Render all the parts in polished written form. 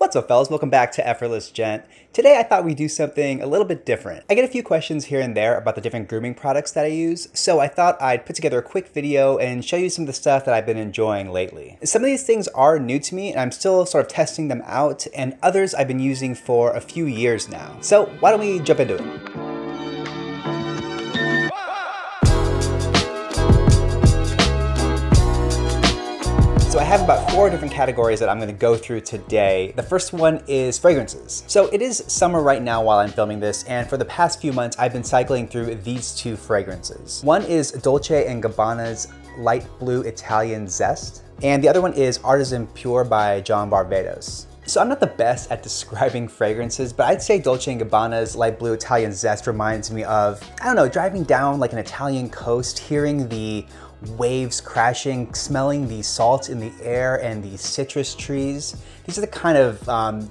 What's up, fellas? Welcome back to Effortless Gent. Today I thought we'd do something a little bit different. I get a few questions here and there about the different grooming products that I use, so I thought I'd put together a quick video and show you some of the stuff that I've been enjoying lately. Some of these things are new to me and I'm still sort of testing them out, and others I've been using for a few years now. So why don't we jump into it? So I have about 4 different categories that I'm going to go through today. The first one is fragrances. So it is summer right now while I'm filming this, and for the past few months I've been cycling through these 2 fragrances. One is Dolce & Gabbana's Light Blue Italian Zest, and the other one is Artisan Pure by John Barbados. So I'm not the best at describing fragrances, but I'd say Dolce & Gabbana's Light Blue Italian Zest reminds me of, I don't know, driving down like an Italian coast, hearing the waves crashing, smelling the salt in the air and the citrus trees. These are the kind of,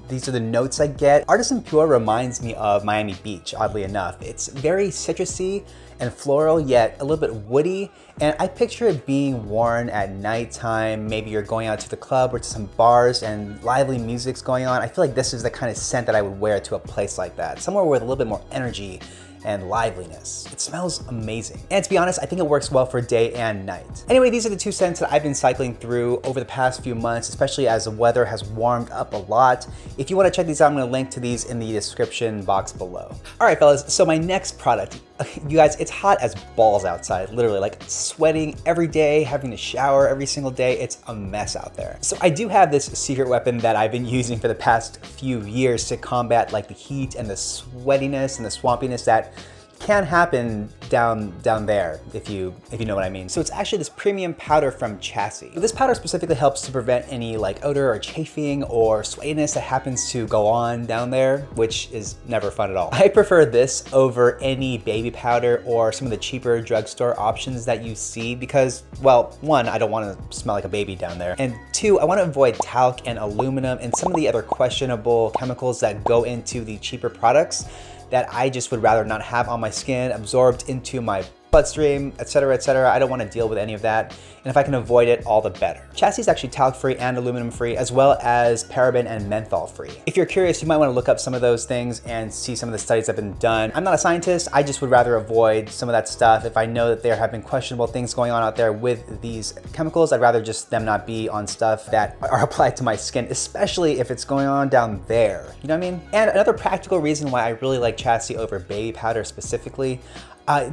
these are the notes I get. Artisan Pure reminds me of Miami Beach, oddly enough. It's very citrusy and floral, yet a little bit woody. And I picture it being worn at nighttime. Maybe you're going out to the club or to some bars and lively music's going on. I feel like this is the kind of scent that I would wear to a place like that. Somewhere with a little bit more energy and liveliness. It smells amazing. And to be honest, I think it works well for day and night. Anyway, these are the 2 scents that I've been cycling through over the past few months, especially as the weather has warmed up a lot. If you want to check these out, I'm going to link to these in the description box below. All right, fellas, so my next product, you guys, it's hot as balls outside, literally, like sweating every day, having to shower every single day. It's a mess out there. So I do have this secret weapon that I've been using for the past few years to combat like the heat and the sweatiness and the swampiness that can happen down there, if you know what I mean. So it's actually this premium powder from Chassis. This powder specifically helps to prevent any like odor or chafing or sweatiness that happens to go on down there, which is never fun at all. I prefer this over any baby powder or some of the cheaper drugstore options that you see because, well, 1, I don't want to smell like a baby down there, and 2, I want to avoid talc and aluminum and some of the other questionable chemicals that go into the cheaper products that I just would rather not have on my skin, absorbed into my bloodstream, etc., etc. I don't want to deal with any of that, and if I can avoid it, all the better. Chassis is actually talc-free and aluminum-free, as well as paraben and menthol-free. If you're curious, you might want to look up some of those things and see some of the studies that have been done. I'm not a scientist, I just would rather avoid some of that stuff. If I know that there have been questionable things going on out there with these chemicals, I'd rather just them not be on stuff that are applied to my skin, especially if it's going on down there. You know what I mean? And another practical reason why I really like Chassis over baby powder specifically,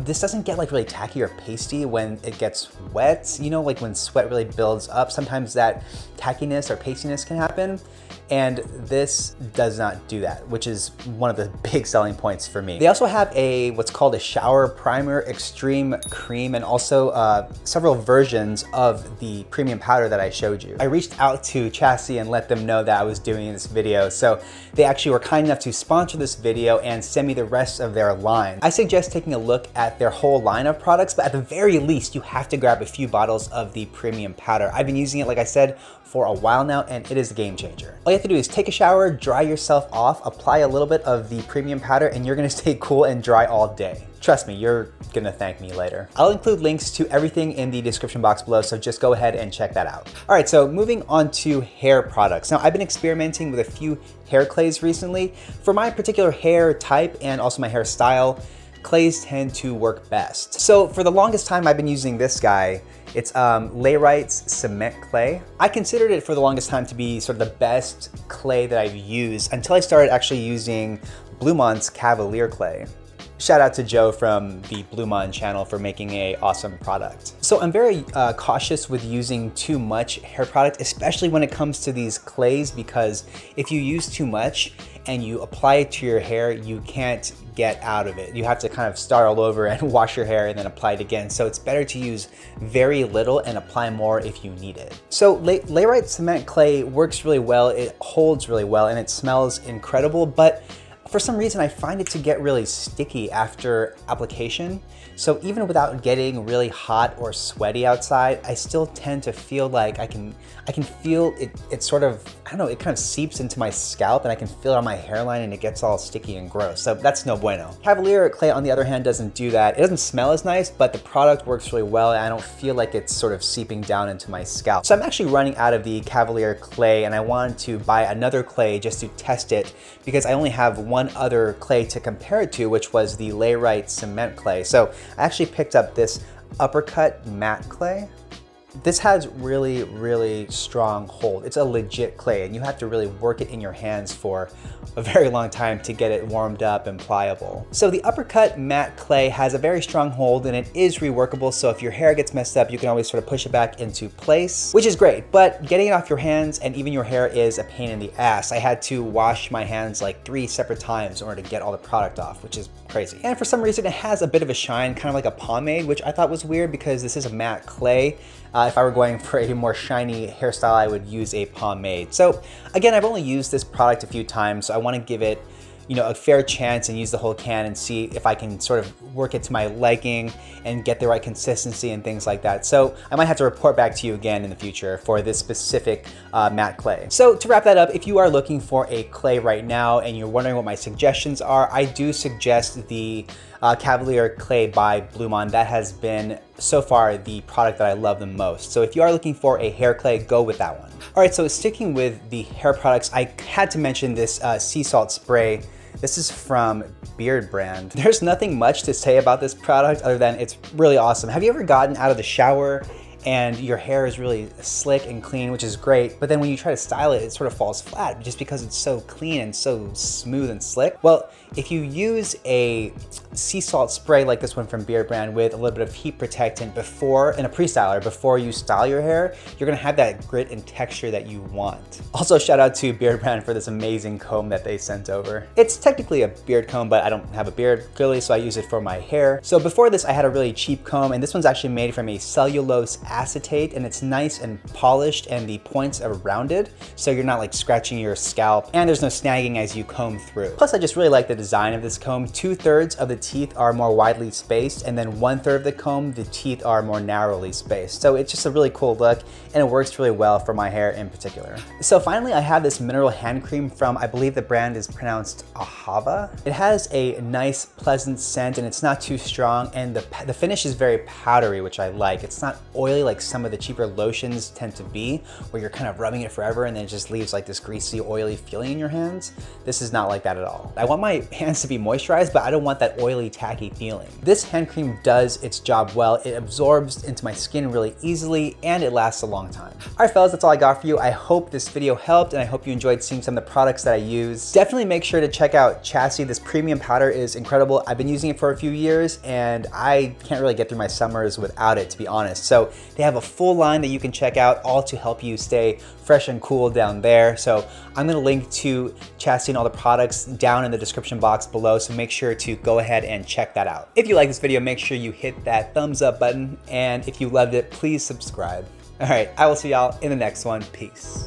this doesn't get like really tacky or pasty when it gets wet. You know, like when sweat really builds up, sometimes that tackiness or pastiness can happen. And this does not do that, which is one of the big selling points for me. They also have a what's called a shower primer extreme cream, and also several versions of the premium powder that I showed you. I reached out to Chassis and let them know that I was doing this video, so they actually were kind enough to sponsor this video and send me the rest of their line. I suggest taking a look at their whole line of products, but at the very least, you have to grab a few bottles of the premium powder. I've been using it, like I said, for a while now, and it is a game changer. All you have to do is take a shower, dry yourself off, apply a little bit of the premium powder, and you're gonna stay cool and dry all day. Trust me, you're gonna thank me later. I'll include links to everything in the description box below, so just go ahead and check that out. All right, so moving on to hair products. Now, I've been experimenting with a few hair clays recently. For my particular hair type and also my hairstyle, clays tend to work best. So for the longest time, I've been using this guy. It's Layrite's Cement Clay. I considered it for the longest time to be sort of the best clay that I've used until I started actually using Blue Mont's Cavalier Clay. Shout out to Joe from the Blue Mon channel for making an awesome product. So I'm very cautious with using too much hair product, especially when it comes to these clays, because if you use too much and you apply it to your hair, you can't get out of it. You have to kind of start all over and wash your hair and then apply it again. So it's better to use very little and apply more if you need it. So Layrite Cement Clay works really well, it holds really well, and it smells incredible, but for some reason, I find it to get really sticky after application. So even without getting really hot or sweaty outside, I still tend to feel like I can feel it sort of I don't know, it kind of seeps into my scalp and I can feel it on my hairline and it gets all sticky and gross. So that's no bueno. Cavalier clay, on the other hand, doesn't do that. It doesn't smell as nice, but the product works really well and I don't feel like it's sort of seeping down into my scalp. So I'm actually running out of the Cavalier clay and I wanted to buy another clay just to test it because I only have one other clay to compare it to, which was the Layrite cement clay. So I actually picked up this Uppercut matte clay. This has really, really strong hold. It's a legit clay and you have to really work it in your hands for a very long time to get it warmed up and pliable. So the Uppercut matte clay has a very strong hold and it is reworkable. So if your hair gets messed up, you can always sort of push it back into place, which is great. But getting it off your hands and even your hair is a pain in the ass. I had to wash my hands like 3 separate times in order to get all the product off, which is crazy. And for some reason, it has a bit of a shine, kind of like a pomade, which I thought was weird because this is a matte clay. If I were going for a more shiny hairstyle, I would use a pomade. So again, I've only used this product a few times, so I want to give it, you know, a fair chance and use the whole can and see if I can sort of work it to my liking and get the right consistency and things like that. So I might have to report back to you again in the future for this specific matte clay. So to wrap that up, if you are looking for a clay right now and you're wondering what my suggestions are, I do suggest the Cavalier clay by Blumon. That has been so far the product that I love the most. So if you are looking for a hair clay, go with that one. All right, so sticking with the hair products, I had to mention this sea salt spray. This is from Beard brand. There's nothing much to say about this product other than it's really awesome. Have you ever gotten out of the shower and your hair is really slick and clean, which is great, but then when you try to style it, it sort of falls flat just because it's so clean and so smooth and slick? Well, if you use a sea salt spray like this one from Beard brand with a little bit of heat protectant in a pre-styler before you style your hair, you're gonna have that grit and texture that you want. Also, shout out to Beard brand for this amazing comb that they sent over. It's technically a beard comb, but I don't have a beard clearly, so I use it for my hair. So before this, I had a really cheap comb, and this one's actually made from a cellulose acetate, and it's nice and polished, and the points are rounded, so you're not like scratching your scalp, and there's no snagging as you comb through. Plus, I just really like the design of this comb. 2/3 of the teeth are more widely spaced, and then 1/3 of the comb, the teeth are more narrowly spaced. So it's just a really cool look, and it works really well for my hair in particular. So finally, I have this mineral hand cream from, I believe the brand is pronounced Ahava. It has a nice, pleasant scent, and it's not too strong, and the finish is very powdery, which I like. It's not oily like some of the cheaper lotions tend to be, where you're kind of rubbing it forever and then it just leaves like this greasy, oily feeling in your hands. This is not like that at all. I want my hands to be moisturized, but I don't want that oily, tacky feeling. This hand cream does its job well. It absorbs into my skin really easily and it lasts a long time. All right, fellas, that's all I got for you. I hope this video helped and I hope you enjoyed seeing some of the products that I use. Definitely make sure to check out Chassis. This premium powder is incredible. I've been using it for a few years and I can't really get through my summers without it, to be honest. So they have a full line that you can check out, all to help you stay fresh and cool down there. So I'm gonna link to Chassis and all the products down in the description box below, so make sure to go ahead and check that out. If you like this video, make sure you hit that thumbs up button, and if you loved it, please subscribe. All right, I will see y'all in the next one. Peace.